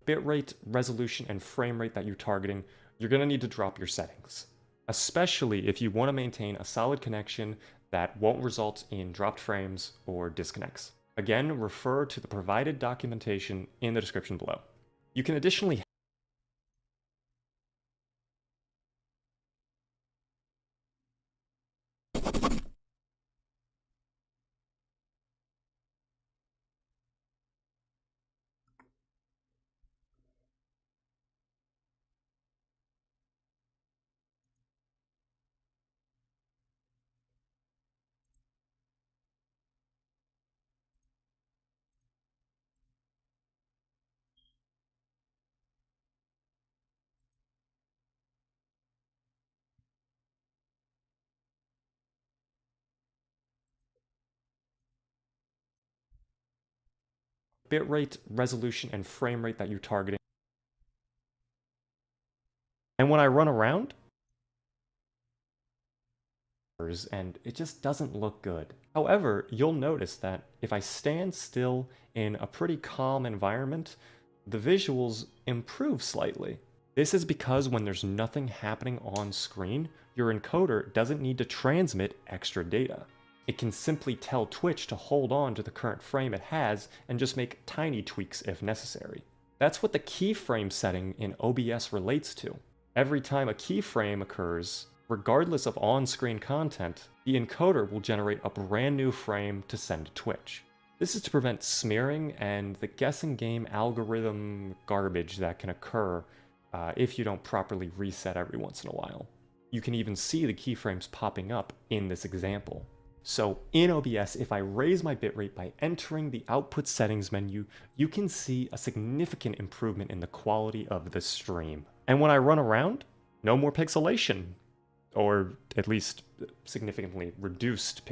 bitrate, resolution, and frame rate that you're targeting, you're going to need to drop your settings, especially if you want to maintain a solid connection that won't result in dropped frames or disconnects. Again, refer to the provided documentation in the description below. You can additionally bitrate, resolution, and frame rate that you're targeting. And when I run around, and it just doesn't look good. However, you'll notice that if I stand still in a pretty calm environment, the visuals improve slightly. This is because when there's nothing happening on screen, your encoder doesn't need to transmit extra data. It can simply tell Twitch to hold on to the current frame it has and just make tiny tweaks if necessary. That's what the keyframe setting in OBS relates to. Every time a keyframe occurs, regardless of on-screen content, the encoder will generate a brand new frame to send to Twitch. This is to prevent smearing and the guessing game algorithm garbage that can occur if you don't properly reset every once in a while. You can even see the keyframes popping up in this example. So in OBS, if I raise my bitrate by entering the output settings menu, you can see a significant improvement in the quality of the stream. And when I run around, no more pixelation, or at least significantly reduced.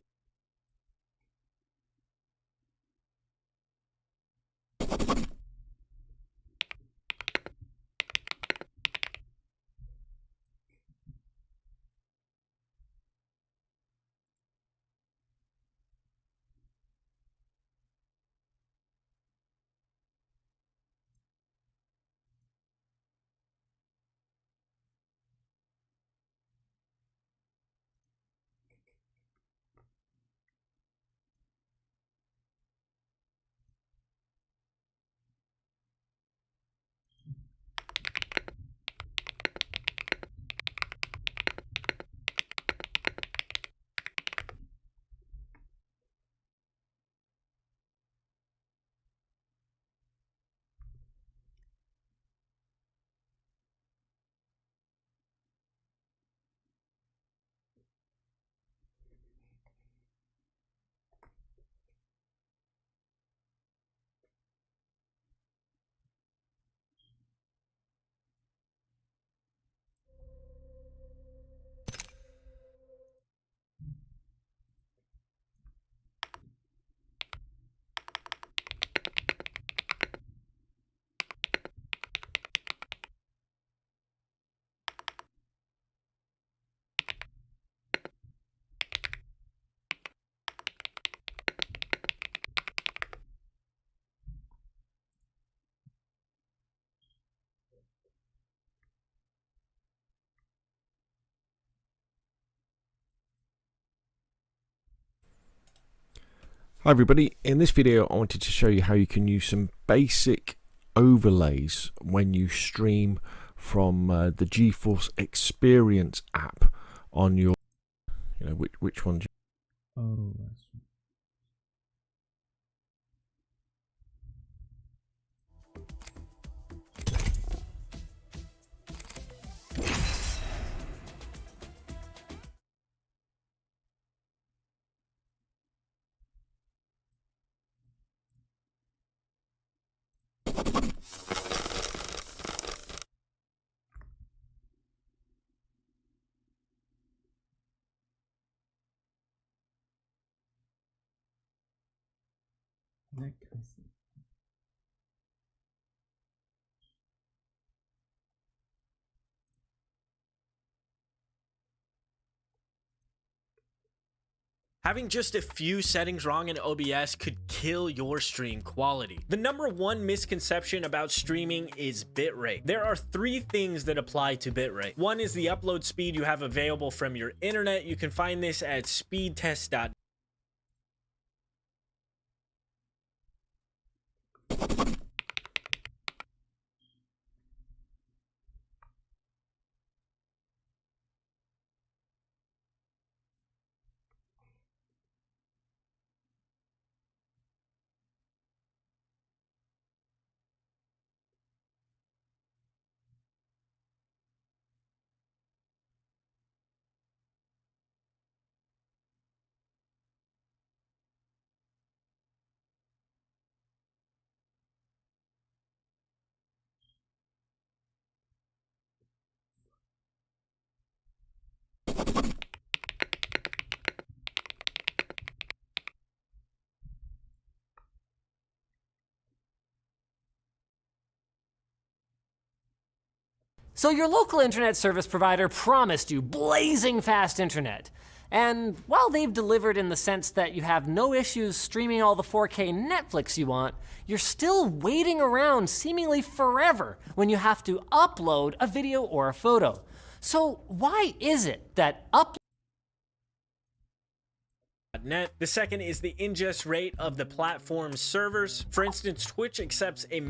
Hi everybody, in this video I wanted to show you how you can use some basic overlays when you stream from the GeForce Experience app on your, which one? Oh, that's that kind of thing. Having just a few settings wrong in OBS could kill your stream quality. The number one misconception about streaming is bitrate. There are three things that apply to bitrate. One is the upload speed you have available from your internet. You can find this at speedtest.com. So your local internet service provider promised you blazing fast internet. And while they've delivered in the sense that you have no issues streaming all the 4K Netflix you want, you're still waiting around seemingly forever when you have to upload a video or a photo. So why is it that .net. The second is the ingest rate of the platform's servers. For instance, Twitch accepts a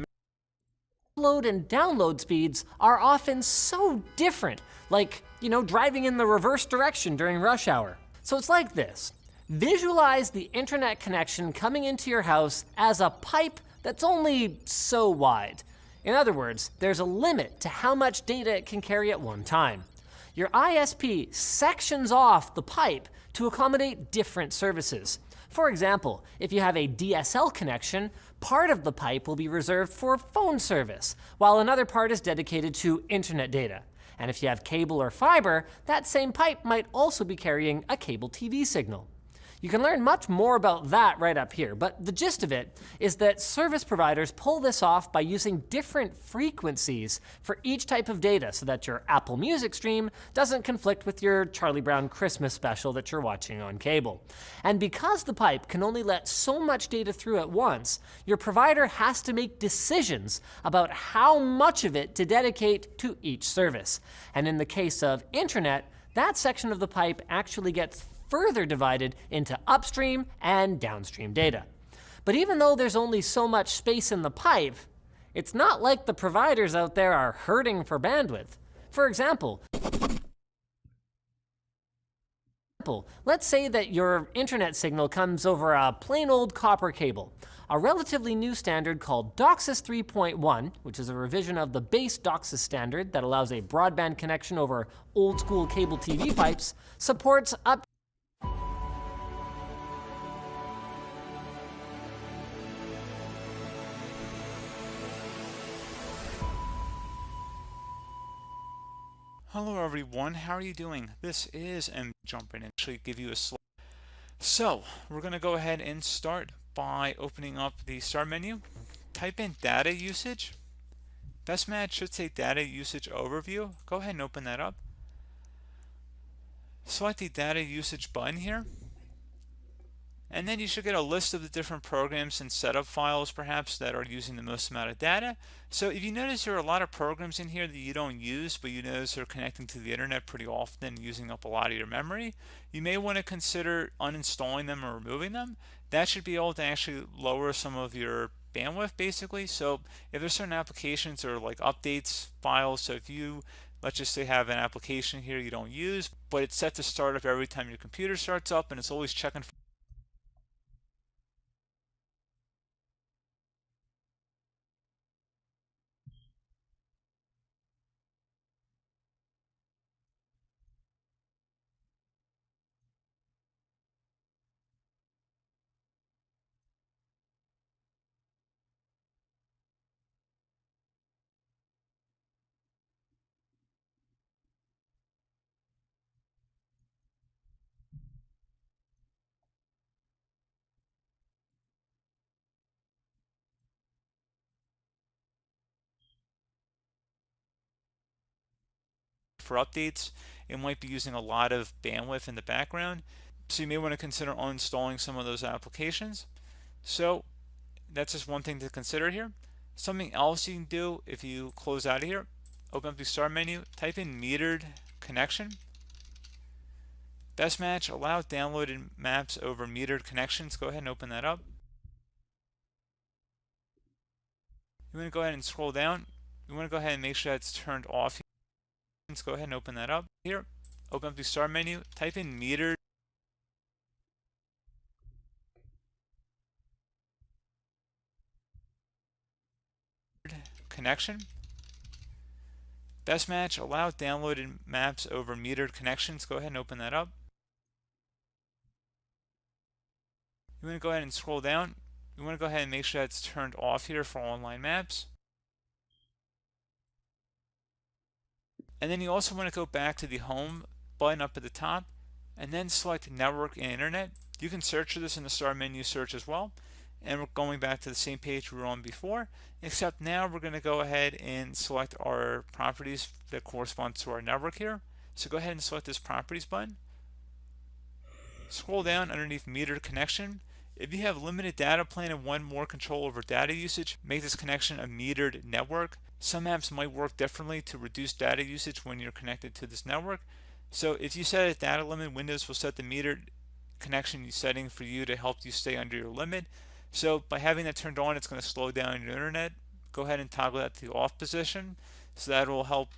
upload and download speeds are often so different, like, driving in the reverse direction during rush hour. So it's like this. Visualize the internet connection coming into your house as a pipe that's only so wide. In other words, there's a limit to how much data it can carry at one time. Your ISP sections off the pipe to accommodate different services. For example, if you have a DSL connection, part of the pipe will be reserved for phone service, while another part is dedicated to internet data. And if you have cable or fiber, that same pipe might also be carrying a cable TV signal. You can learn much more about that right up here, but the gist of it is that service providers pull this off by using different frequencies for each type of data so that your Apple Music stream doesn't conflict with your Charlie Brown Christmas special that you're watching on cable. And because the pipe can only let so much data through at once, your provider has to make decisions about how much of it to dedicate to each service. And in the case of internet, that section of the pipe actually gets further divided into upstream and downstream data. But even though there's only so much space in the pipe, it's not like the providers out there are hurting for bandwidth. For example, let's say that your internet signal comes over a plain old copper cable. A relatively new standard called DOCSIS 3.1, which is a revision of the base DOCSIS standard that allows a broadband connection over old school cable TV pipes, supports up Hello everyone, how are you doing? This is jumping and actually give you a slide. So we're going to go ahead and start by opening up the start menu. Type in data usage. Best match should say data usage overview. Go ahead and open that up. Select the data usage button here. And then you should get a list of the different programs and setup files perhaps that are using the most amount of data. So if you notice there are a lot of programs in here that you don't use, but you notice they're connecting to the internet pretty often, using up a lot of your memory, you may want to consider uninstalling them or removing them. That should be able to actually lower some of your bandwidth basically. So if there's certain applications or like updates files, so if you let's just say have an application here you don't use, but it's set to start up every time your computer starts up and it's always checking for updates, it might be using a lot of bandwidth in the background. So you may want to consider uninstalling some of those applications. So that's just one thing to consider here. Something else you can do if you close out of here, open up the start menu, type in metered connection. Best match, allow downloaded maps over metered connections. Go ahead and open that up. You want to go ahead and scroll down. You want to go ahead and make sure that's turned off. Let's go ahead and open that up here. Open up the start menu, type in metered connection. Best match, allow downloaded maps over metered connections. Go ahead and open that up. You want to go ahead and scroll down. You want to go ahead and make sure that's turned off here for online maps. And then you also want to go back to the home button up at the top and then select network and internet. You can search for this in the start menu search as well. And we're going back to the same page we were on before, except now we're going to go ahead and select our properties that correspond to our network here. So go ahead and select this properties button. Scroll down underneath metered connection. If you have limited data plan and want more control over data usage, make this connection a metered network. Some apps might work differently to reduce data usage when you're connected to this network. So if you set a data limit, Windows will set the metered connection setting for you to help you stay under your limit. So by having that turned on, it's going to slow down your internet. Go ahead and toggle that to the off position. So that will help